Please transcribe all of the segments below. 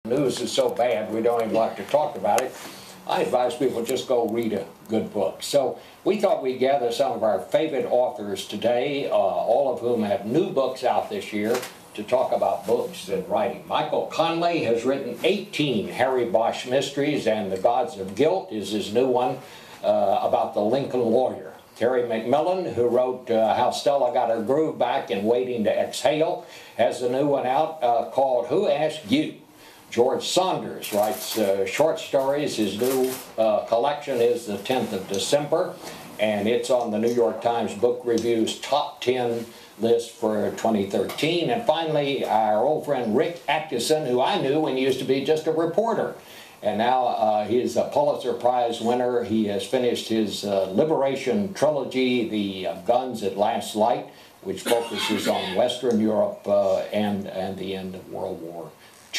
News is so bad we don't even like to talk about it. I advise people just go read a good book. So we thought we'd gather some of our favorite authors today, all of whom have new books out this year, to talk about books and writing. Michael Conley has written 18 Harry Bosch mysteries, and The Gods of Guilt is his new one about the Lincoln lawyer. Terry McMillan, who wrote How Stella Got Her Groove Back and Waiting to Exhale, has a new one out called Who Asked You? George Saunders writes short stories. His new collection is The 10th of December, and it's on the New York Times Book Review's top 10 list for 2013. And finally, our old friend Rick Atchison, who I knew when he used to be just a reporter. And now he's a Pulitzer Prize winner. He has finished his Liberation trilogy, The Guns at Last Light, which focuses on Western Europe and the end of World War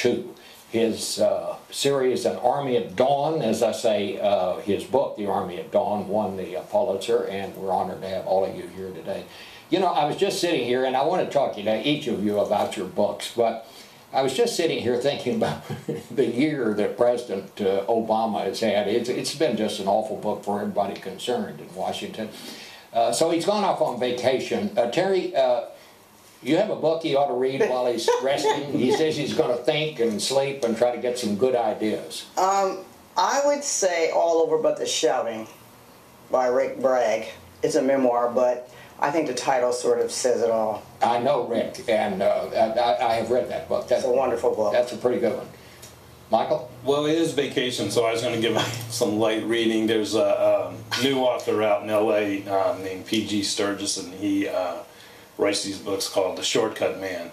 II. His series, An Army at Dawn, as I say, his book, The Army at Dawn, won the Pulitzer, and we're honored to have all of you here today. You know, I was just sitting here, and I want to talk to each of you about your books, but I was just sitting here thinking about the year that President Obama has had. It's been just an awful book for everybody concerned in Washington. So he's gone off on vacation. Terry, you have a book he ought to read while he's resting. He says he's going to think and sleep and try to get some good ideas. I would say All Over But the Shouting by Rick Bragg. It's a memoir, but I think the title sort of says it all. I know Rick, and I have read that book. It's a wonderful book. That's a pretty good one. Michael? Well, it is vacation, so I was going to give some light reading. There's a new author out in L.A. Named P.G. Sturgis, and he writes these books called The Shortcut Man.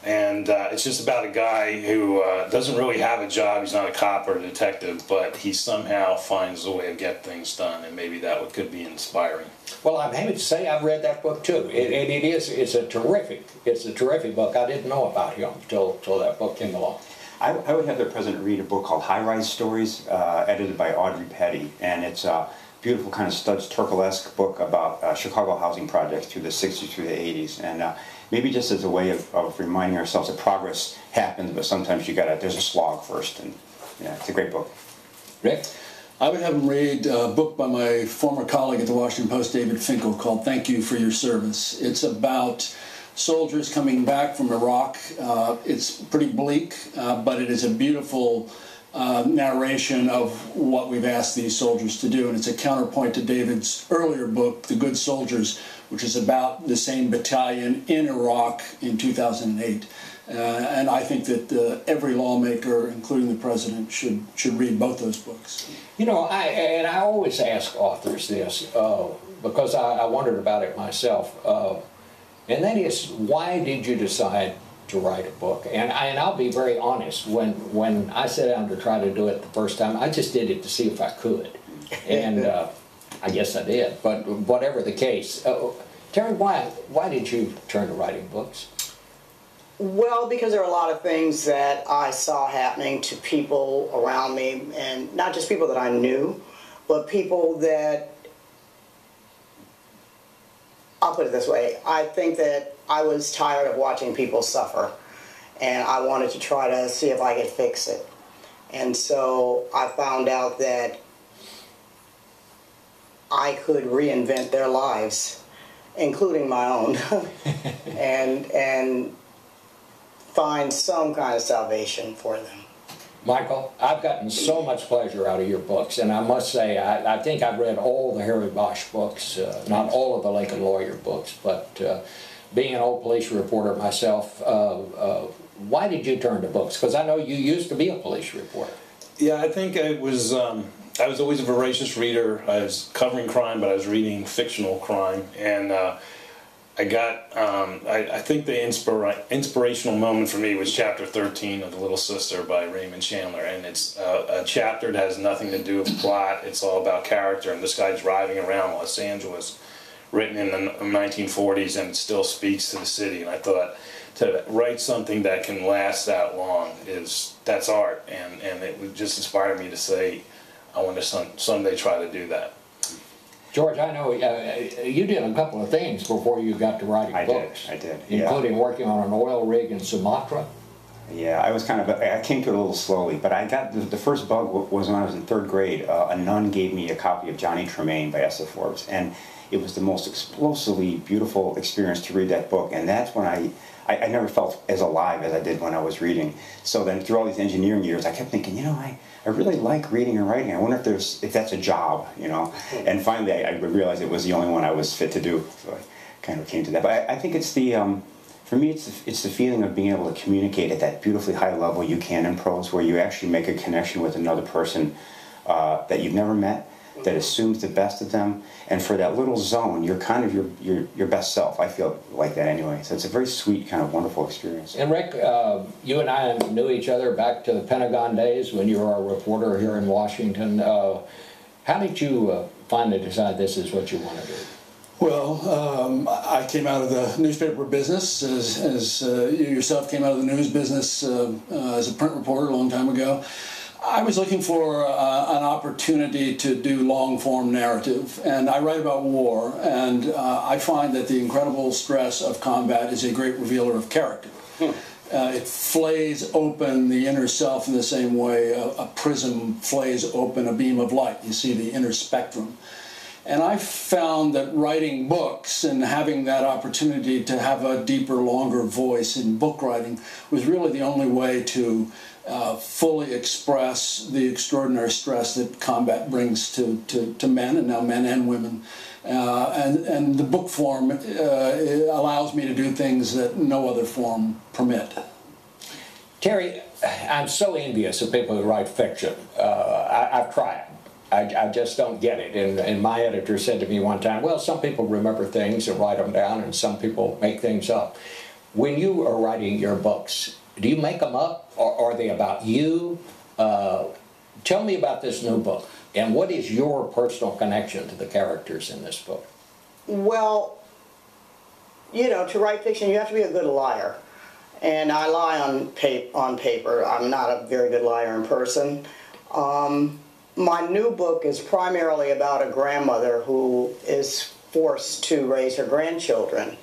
And it's just about a guy who doesn't really have a job. He's not a cop or a detective, but he somehow finds a way to get things done, and maybe that could be inspiring. Well, I'm happy to say I've read that book too. It's a terrific book. I didn't know about him till that book came along. I would have the president read a book called High Rise Stories, edited by Audrey Petty, and it's a beautiful kind of Studs Terkel-esque book about Chicago housing projects through the 60s through the 80s, and maybe just as a way of reminding ourselves that progress happens, but sometimes there's a slog first, and yeah, it's a great book. Rick? I would have him read a book by my former colleague at the Washington Post, David Finkel, called Thank You for Your Service. It's about soldiers coming back from Iraq. It's pretty bleak, but it is a beautiful narration of what we've asked these soldiers to do, and it's a counterpoint to David's earlier book, The Good Soldiers, which is about the same battalion in Iraq in 2008. And I think that every lawmaker, including the president, should read both those books. You know, I always ask authors this because I wondered about it myself, and that is, why did you decide to write a book? And I'll be very honest, when I sat down to try to do it the first time, I just did it to see if I could, and I guess I did. But whatever the case, Terry, why did you turn to writing books? Well, because there are a lot of things that I saw happening to people around me, and not just people that I knew, but people that, I'll put it this way, I think that I was tired of watching people suffer, and I wanted to try to see if I could fix it. And so I found out that I could reinvent their lives, including my own, and find some kind of salvation for them. Michael, I've gotten so much pleasure out of your books, and I must say, I think I've read all the Harry Bosch books, not all of the Lincoln Lawyer books, but being an old police reporter myself, why did you turn to books? Because I know you used to be a police reporter. Yeah, I think I was always a voracious reader. I was covering crime, but I was reading fictional crime, and I think the inspirational moment for me was chapter 13 of The Little Sister by Raymond Chandler, and it's a chapter that has nothing to do with plot. It's all about character, and this guy driving around Los Angeles, written in the 1940s, and it still speaks to the city. And I thought, to write something that can last that long, that's art, and it just inspired me to say, I want to someday try to do that. George, I know you did a couple of things before you got to writing books. I did. Including working on an oil rig in Sumatra. Yeah, I came to it a little slowly, but I got, the first bug was when I was in third grade. A nun gave me a copy of Johnny Tremaine by S.F. Forbes, and it was the most explosively beautiful experience to read that book, and that's when I never felt as alive as I did when I was reading. So then through all these engineering years, I kept thinking, I really like reading and writing. I wonder if that's a job, And finally I realized it was the only one I was fit to do, so I kind of came to that. But I think it's for me, it's the feeling of being able to communicate at that beautifully high level you can in prose, where you actually make a connection with another person that you've never met, that assumes the best of them, and for that little zone, you're kind of your best self. I feel like that anyway. So it's a very sweet, kind of wonderful experience. And Rick, you and I knew each other back to the Pentagon days when you were a reporter here in Washington. How did you finally decide this is what you want to do? Well, I came out of the newspaper business, as you yourself came out of the news business as a print reporter a long time ago. I was looking for an opportunity to do long-form narrative, and I write about war, and I find that the incredible stress of combat is a great revealer of character. It flays open the inner self in the same way a prism flays open a beam of light. You see the inner spectrum. And I found that writing books and having that opportunity to have a deeper, longer voice in book writing was really the only way to fully express the extraordinary stress that combat brings to men, and now men and women. And the book form allows me to do things that no other form permit. Terry, I'm so envious of people who write fiction. I've tried. I just don't get it. And my editor said to me one time, well, some people remember things and write them down, and some people make things up. When you are writing your books, do you make them up, or are they about you? Tell me about this new book, and what is your personal connection to the characters in this book? Well, to write fiction, you have to be a good liar. And I lie on paper. I'm not a very good liar in person. My new book is primarily about a grandmother who is forced to raise her grandchildren,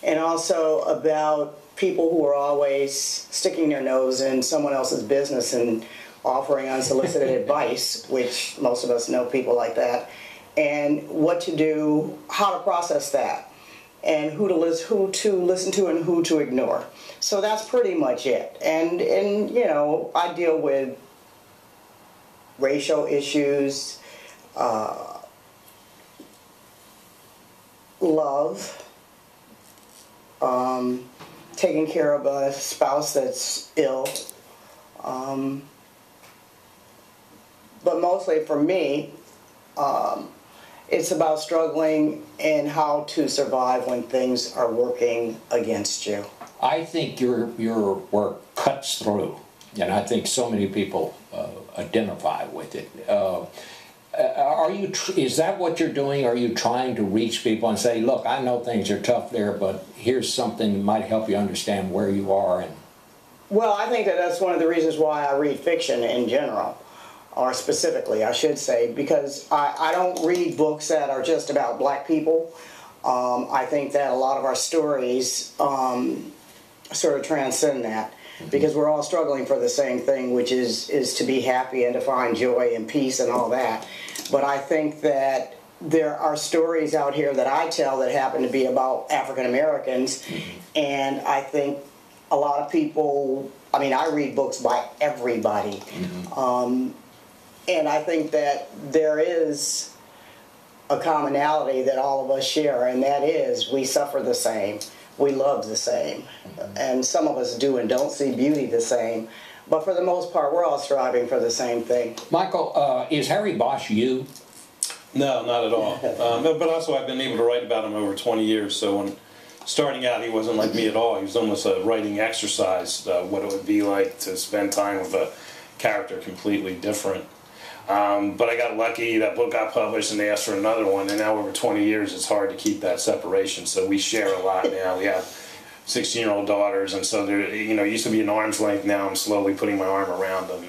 and also about people who are always sticking their nose in someone else's business and offering unsolicited advice, which most of us know people like that, and what to do, how to process that, and who to listen to and who to ignore. So that's pretty much it. And I deal with racial issues, love, taking care of a spouse that's ill, but mostly for me, it's about struggling and how to survive when things are working against you. I think your work cuts through, and I think so many people identify with it. Is that what you're doing? Are you trying to reach people and say, look, I know things are tough there, but here's something that might help you understand where you are? Well, I think that's one of the reasons why I read fiction in general, or specifically, I should say, because I don't read books that are just about black people. I think that a lot of our stories sort of transcend that, because we're all struggling for the same thing, which is to be happy and to find joy and peace and all that. But I think that there are stories out here that I tell that happen to be about African Americans, and I think a lot of people, I read books by everybody, and I think that there is a commonality that all of us share, and that is we suffer the same. We love the same, and some of us do and don't see beauty the same, but for the most part, we're all striving for the same thing. Michael, is Harry Bosch you? No, not at all. But also, I've been able to write about him over 20 years, so when starting out, he wasn't like me at all. He was almost a writing exercise, what it would be like to spend time with a character completely different. But I got lucky, that book got published and they asked for another one, and now over 20 years it's hard to keep that separation, so we share a lot now. We have 16-year-old daughters, and so there, it used to be an arm's length, now I'm slowly putting my arm around them,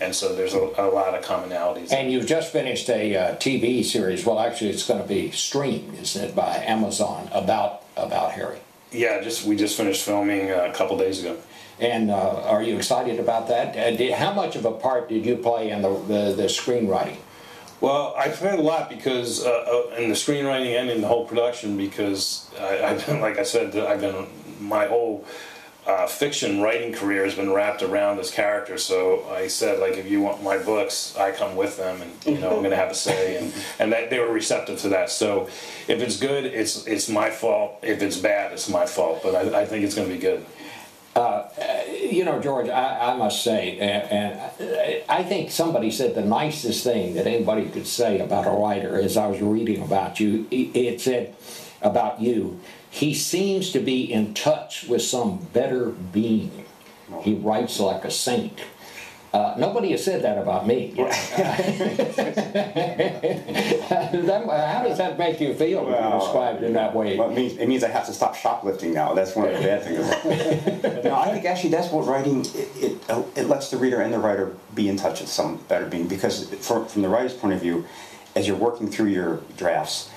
and so there's a lot of commonalities. And you've just finished a TV series, well actually it's going to be streamed, isn't it, by Amazon, about Harry. Yeah, we just finished filming a couple days ago. And are you excited about that? How much of a part did you play in the screenwriting? Well, I played a lot because in the screenwriting and in the whole production, because I've been, like I said, my whole fiction writing career has been wrapped around this character. So I said, like, if you want my books, I come with them, and I'm going to have a say, and that they were receptive to that. So if it's good, it's my fault. If it's bad, it's my fault. But I think it's going to be good. You know, George, I must say, and I think somebody said the nicest thing that anybody could say about a writer as I was reading about you. It said about you, he seems to be in touch with some better being. He writes like a saint. Nobody has said that about me. How does that make you feel when you're described in that way? Well, it means I have to stop shoplifting now. That's one of the bad things about it. No, I think actually that's what writing, it lets the reader and the writer be in touch with some better being, because from the writer's point of view, as you're working through your drafts,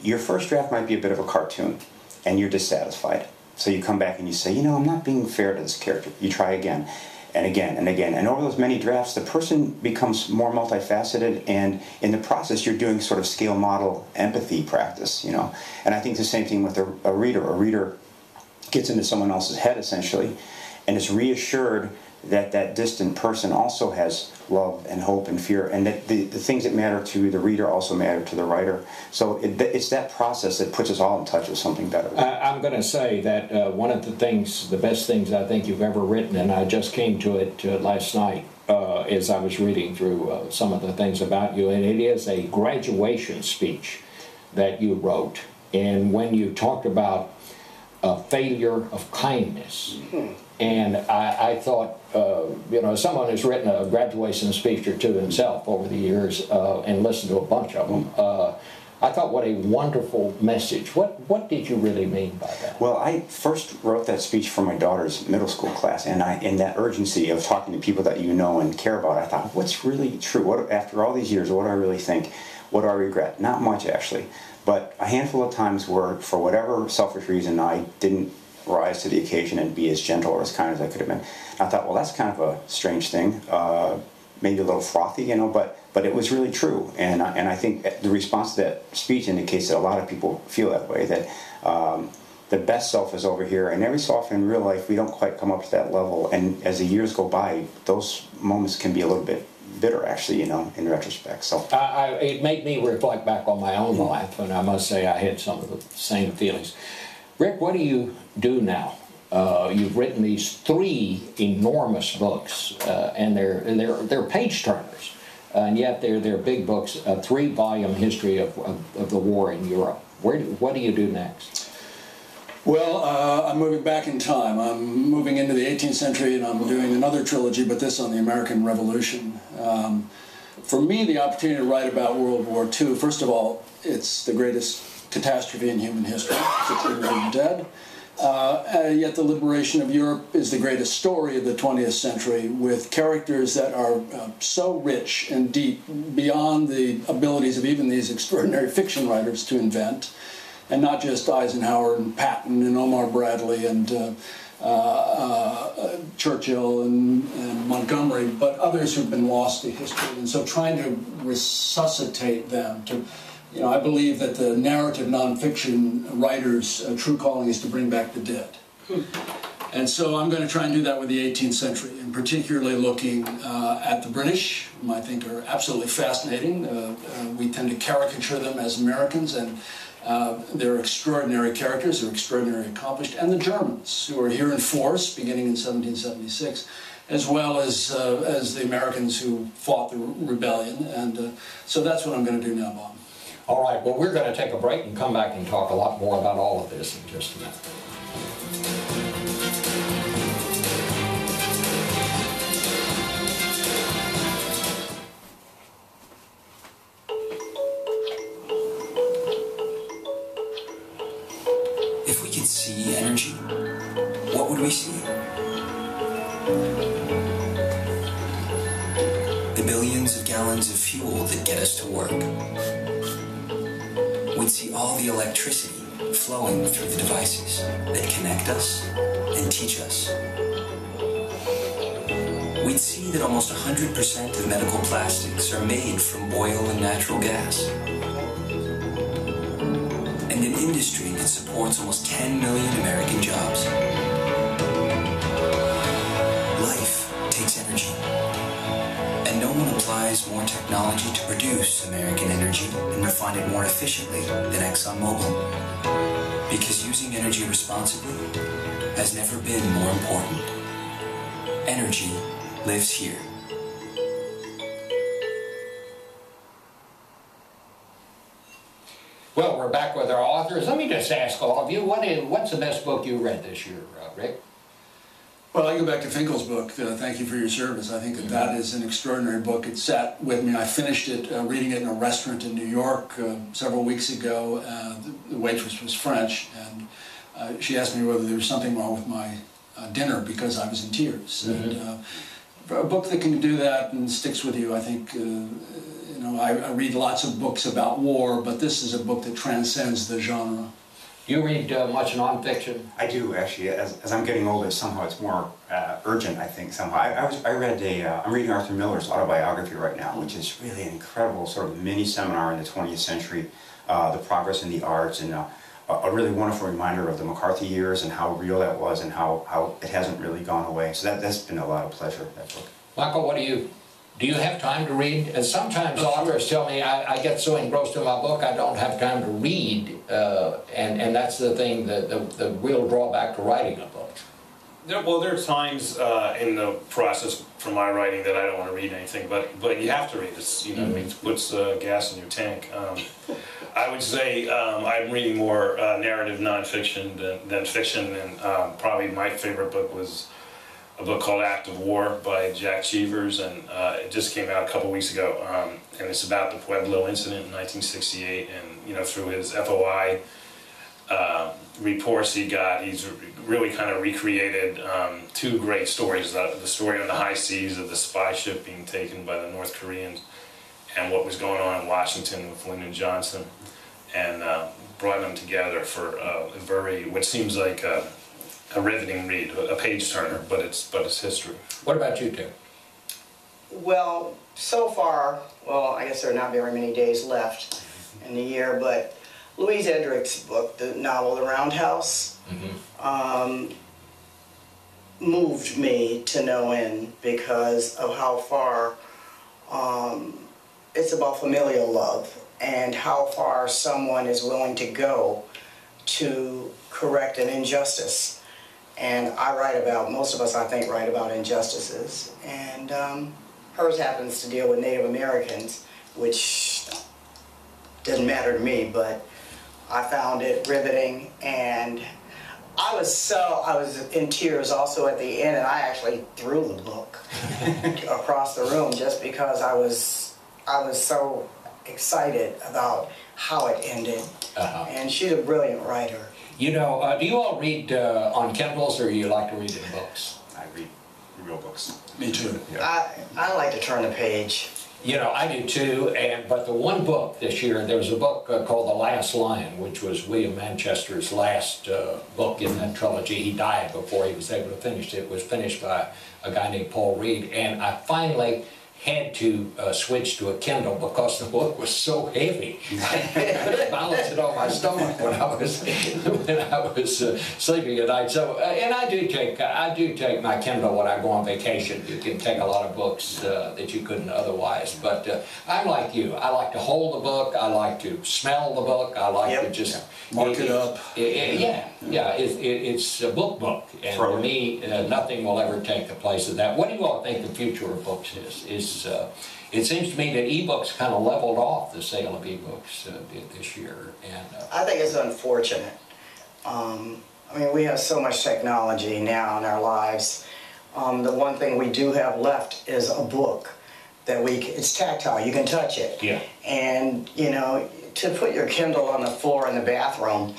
your first draft might be a bit of a cartoon, and you're dissatisfied. So you come back and you say, you know, I'm not being fair to this character. You try again. And again and again, and over those many drafts, the person becomes more multifaceted, and in the process, you're doing sort of scale model empathy practice, you know. And I think the same thing with a reader. A reader gets into someone else's head essentially, and is reassured that that distant person also has love and hope and fear, and that the things that matter to the reader also matter to the writer. So it's that process that puts us all in touch with something better. I'm going to say that one of the best things I think you've ever written, and I just came to it last night as I was reading through some of the things about you, and it is a graduation speech that you wrote. And when you talked about a failure of kindness, and I thought, you know, someone has written a graduation speech or two himself over the years and listened to a bunch of them. I thought, what a wonderful message. What did you really mean by that? Well, I first wrote that speech for my daughter's middle school class, and in that urgency of talking to people that you know and care about, I thought, what's really true? After all these years, what do I really think? What do I regret? Not much, actually. But a handful of times where, for whatever selfish reason, I didn't rise to the occasion and be as gentle or as kind as I could have been. I thought, well, that's kind of a strange thing, maybe a little frothy, you know, but it was really true. And I think the response to that speech indicates that a lot of people feel that way, that the best self is over here, and every so often in real life we don't quite come up to that level, and as the years go by, those moments can be a little bit bitter, actually, you know, in retrospect. So it made me reflect back on my own life, and I must say I had some of the same feelings. Rick, what do you do now? You've written these 3 enormous books, and they're page turners, and yet they're big books. A 3-volume history of the war in Europe. What do you do next? Well, I'm moving back in time. I'm moving into the 18th century, and I'm doing another trilogy, but this on the American Revolution. For me, the opportunity to write about World War II, first of all, it's the greatest catastrophe in human history, 16 million dead. Yet the liberation of Europe is the greatest story of the 20th century, with characters that are so rich and deep beyond the abilities of even these extraordinary fiction writers to invent, and not just Eisenhower and Patton and Omar Bradley and Churchill and Montgomery, but others who've been lost to history. And so trying to resuscitate them, you know, I believe that the narrative nonfiction writer's true calling is to bring back the dead. And so I'm going to try and do that with the 18th century, and particularly looking at the British, whom I think are absolutely fascinating. We tend to caricature them as Americans, and they're extraordinary characters, they're extraordinarily accomplished, and the Germans, who are here in force beginning in 1776, as well as the Americans who fought the rebellion. And so that's what I'm going to do now, Bob. All right, well, we're going to take a break and come back and talk a lot more about all of this in just a minute. If we could see energy, what would we see? The billions of gallons of fuel that get us to work. We'd see all the electricity flowing through the devices that connect us and teach us. we'd see that almost 100% of medical plastics are made from oil and natural gas. And an industry that supports almost 10 million American jobs. Life takes energy. And no one applies more technology to produce American energy and refine it more efficiently than ExxonMobil. Because using energy responsibly has never been more important. Energy lives here. Well, we're back with our authors. Let me just ask all of you, what's the best book you read this year, Rick? Well, I go back to Finkel's book, Thank You for Your Service. I think that is an extraordinary book. It sat with me. I finished it, reading it in a restaurant in New York several weeks ago. The waitress was French, and she asked me whether there was something wrong with my dinner because I was in tears. And for a book that can do that and sticks with you, I think, I read lots of books about war, but this is a book that transcends the genre. You read much nonfiction? I do, actually. As I'm getting older, somehow it's more urgent, I think, somehow. I'm reading Arthur Miller's autobiography right now, which is really an incredible sort of mini-seminar in the 20th century, the progress in the arts, and a really wonderful reminder of the McCarthy years and how real that was and how it hasn't really gone away. So that's been a lot of pleasure, that book. Michael, do you have time to read? And sometimes authors tell me I get so engrossed in my book I don't have time to read, and that's the thing, the real drawback to writing a book. Well, there are times in the process for my writing that I don't want to read anything, but you have to read. It's, it puts gas in your tank. I would say I'm reading more narrative nonfiction than fiction, and probably my favorite book was a book called Act of War by Jack Cheevers, and it just came out a couple weeks ago, and it's about the Pueblo incident in 1968, and through his FOI reports he got, he's really kind of recreated two great stories, the story on the high seas of the spy ship being taken by the North Koreans and what was going on in Washington with Lyndon Johnson, and brought them together for what seems like a riveting read, a page turner, but it's history. What about you, Tim? Well, so far, I guess there are not very many days left in the year, but Louise Erdrich's book, the novel The Roundhouse, moved me to no end because of how far it's about familial love and how far someone is willing to go to correct an injustice. And most of us, I think, write about injustices. And hers happens to deal with Native Americans, which doesn't matter to me, but I found it riveting. And I was in tears also at the end, and I actually threw the book across the room just because I was so excited about how it ended. And she's a brilliant writer. Do you all read on Kindles, or you like to read in books? I read real books. Me too. Yeah. I like to turn the page. I do too, but the one book this year, there was a book called The Last Lion, which was William Manchester's last book in that trilogy. He died before he was able to finish it. It was finished by a guy named Paul Reed, and I finally had to switch to a Kindle because the book was so heavy. I couldn't balance it on my stomach when I was sleeping at night. So, and I do take my Kindle when I go on vacation. You can take a lot of books that you couldn't otherwise. But I'm like you. I like to hold the book. I like to smell the book. I like to just mark it up. It's a book, and for me, nothing will ever take the place of that. What do you all think the future of books is? It seems to me that ebooks kind of leveled off the sale of ebooks this year, and I think it's unfortunate. We have so much technology now in our lives. The one thing we do have left is a book that it's tactile. You can touch it. Yeah. And to put your Kindle on the floor in the bathroom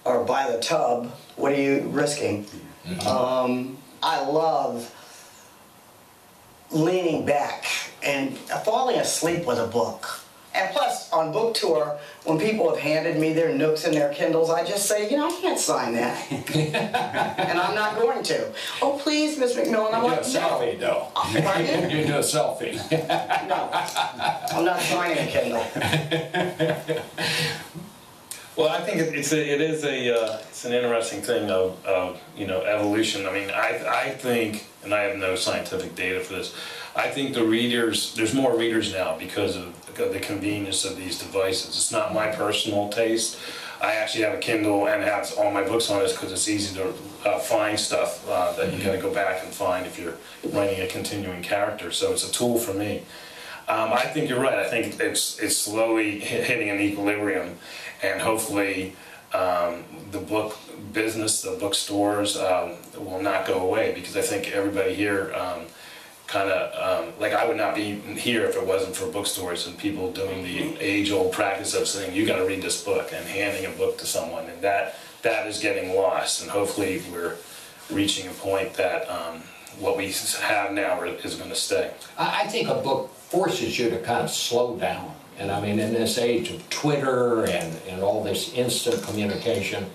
or by the tub, what are you risking? Mm-hmm. I love leaning back and falling asleep with a book And plus, on book tour, when people have handed me their Nooks and their Kindles, I just say, you know, I can't sign that. And I'm not going to. Oh, please, Miss McMillan. I'm You do like, a selfie, though. Pardon? You do a selfie. No, I'm not signing a Kindle. Well, I think it's an interesting thing of evolution. I mean, I think, and I have no scientific data for this, I think there's more readers now because of the convenience of these devices. It's not my personal taste. I actually have a Kindle and have all my books on this because it's easy to find stuff that you got to go back and find if you're writing a continuing character. So it's a tool for me. I think you're right. I think it's slowly hitting an equilibrium, and hopefully the book business, the bookstores will not go away, because I think everybody here like I would not be here if it wasn't for bookstores and people doing the age-old practice of saying, you got to read this book, and handing a book to someone, and that is getting lost, and hopefully we're reaching a point that what we have now is going to stay. I think a book forces you to kind of slow down. And I mean, in this age of Twitter and all this instant communication,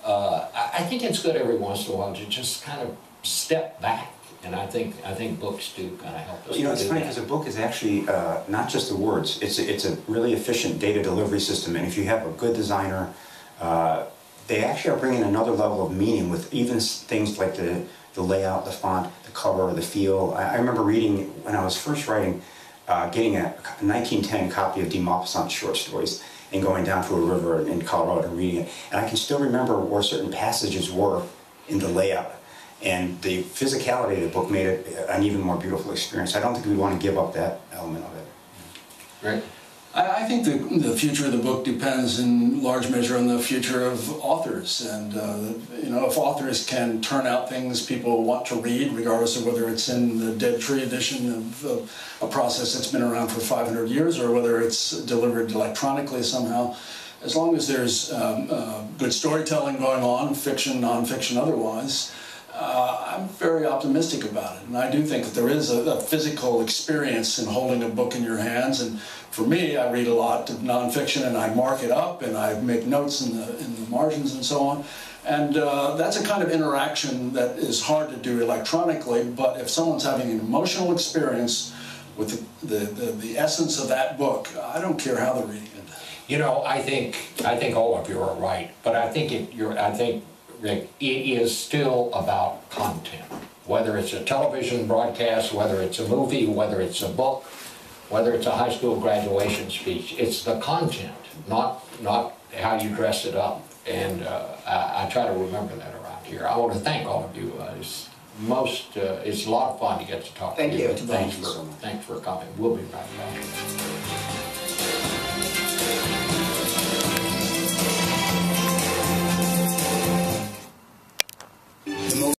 I think it's good every once in a while to just kind of step back. And I think books do kind of help us. You know, it's funny because a book is actually not just the words. It's a really efficient data delivery system, and if you have a good designer, they actually are bringing another level of meaning with even things like the layout, the font, the cover, the feel. I remember reading when I was first writing, getting a 1910 copy of de Maupassant's short stories and going down to a river in Colorado and reading it, and I can still remember where certain passages were in the layout. And the physicality of the book made it an even more beautiful experience. I don't think we want to give up that element of it. Right. I think the future of the book depends in large measure on the future of authors. And, you know, if authors can turn out things people want to read, regardless of whether it's in the Dead Tree edition of a process that's been around for 500 years or whether it's delivered electronically somehow, as long as there's good storytelling going on, fiction, nonfiction, otherwise, I'm very optimistic about it, and I do think that there is a physical experience in holding a book in your hands. And for me, I read a lot of nonfiction, and I mark it up, and I make notes in the margins and so on. And that's a kind of interaction that is hard to do electronically. But if someone's having an emotional experience with the essence of that book, I don't care how they're reading it. You know, I think all of you are right, but I think Rick, it is still about content. Whether it's a television broadcast, whether it's a movie, whether it's a book, whether it's a high school graduation speech, it's the content, not how you dress it up. And I try to remember that around here. I want to thank all of you. It's a lot of fun to get to talk to you. Thank you. Thanks for coming. We'll be right back.